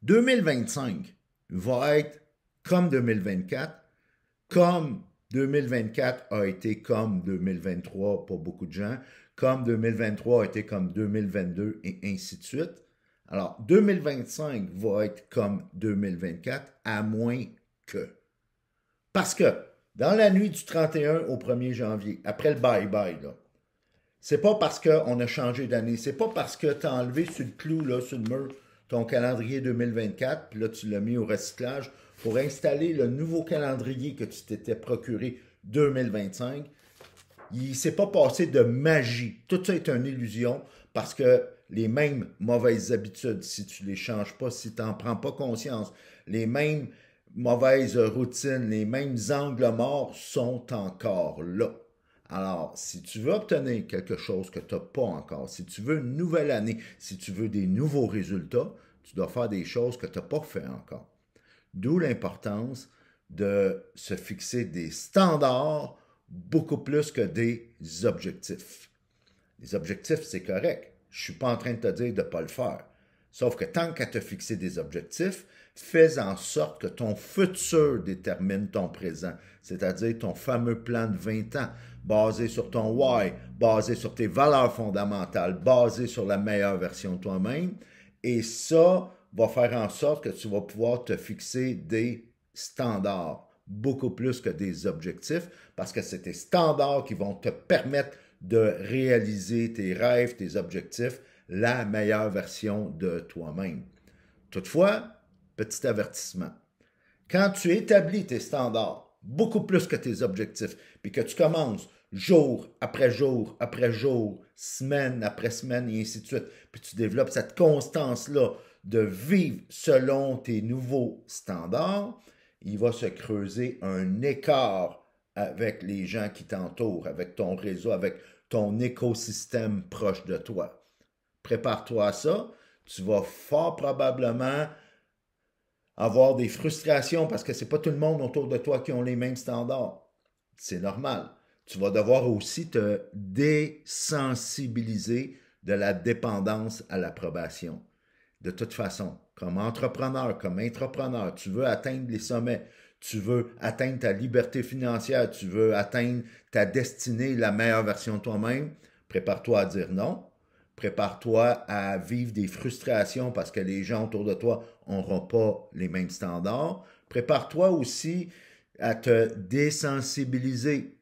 2025 va être comme 2024, comme 2024 a été comme 2023 pour beaucoup de gens, comme 2023 a été comme 2022 et ainsi de suite. Alors, 2025 va être comme 2024 à moins que. Parce que dans la nuit du 31 au 1er janvier, après le bye-bye, là, c'est pas parce qu'on a changé d'année, c'est pas parce que tu as enlevé sur le clou, là, sur le mur, ton calendrier 2024, puis là, tu l'as mis au recyclage pour installer le nouveau calendrier que tu t'étais procuré 2025. Il ne s'est pas passé de magie. Tout ça est une illusion parce que les mêmes mauvaises habitudes, si tu ne les changes pas, si tu n'en prends pas conscience, les mêmes mauvaises routines, les mêmes angles morts sont encore là. Alors, si tu veux obtenir quelque chose que tu n'as pas encore, si tu veux une nouvelle année, si tu veux des nouveaux résultats, tu dois faire des choses que tu n'as pas fait encore. D'où l'importance de se fixer des standards beaucoup plus que des objectifs. Les objectifs, c'est correct. Je ne suis pas en train de te dire de ne pas le faire. Sauf que tant qu'à te fixer des objectifs, fais en sorte que ton futur détermine ton présent, c'est-à-dire ton fameux plan de 20 ans, basé sur ton why, basé sur tes valeurs fondamentales, basé sur la meilleure version de toi-même. Et ça va faire en sorte que tu vas pouvoir te fixer des standards, beaucoup plus que des objectifs, parce que c'est tes standards qui vont te permettre de réaliser tes rêves, tes objectifs, la meilleure version de toi-même. Toutefois, petit avertissement, quand tu établis tes standards, beaucoup plus que tes objectifs, puis que tu commences jour après jour après jour, semaine après semaine, et ainsi de suite, puis tu développes cette constance-là de vivre selon tes nouveaux standards, il va se creuser un écart avec les gens qui t'entourent, avec ton réseau, avec ton écosystème proche de toi. Prépare-toi à ça. Tu vas fort probablement avoir des frustrations parce que c'est pas tout le monde autour de toi qui ont les mêmes standards. C'est normal. Tu vas devoir aussi te désensibiliser de la dépendance à l'approbation. De toute façon, comme entrepreneur, comme intrapreneur, tu veux atteindre les sommets, tu veux atteindre ta liberté financière, tu veux atteindre ta destinée, la meilleure version de toi-même, prépare-toi à dire non. Prépare-toi à vivre des frustrations parce que les gens autour de toi n'auront pas les mêmes standards. Prépare-toi aussi à te désensibiliser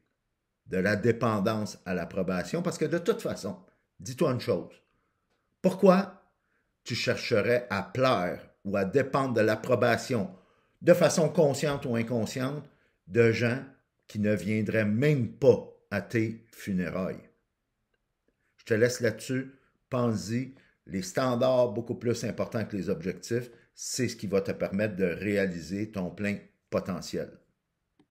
de la dépendance à l'approbation parce que de toute façon, dis-toi une chose. Pourquoi tu chercherais à plaire ou à dépendre de l'approbation de façon consciente ou inconsciente de gens qui ne viendraient même pas à tes funérailles? Je te laisse là-dessus. Pense-y. Les standards beaucoup plus importants que les objectifs, c'est ce qui va te permettre de réaliser ton plein potentiel.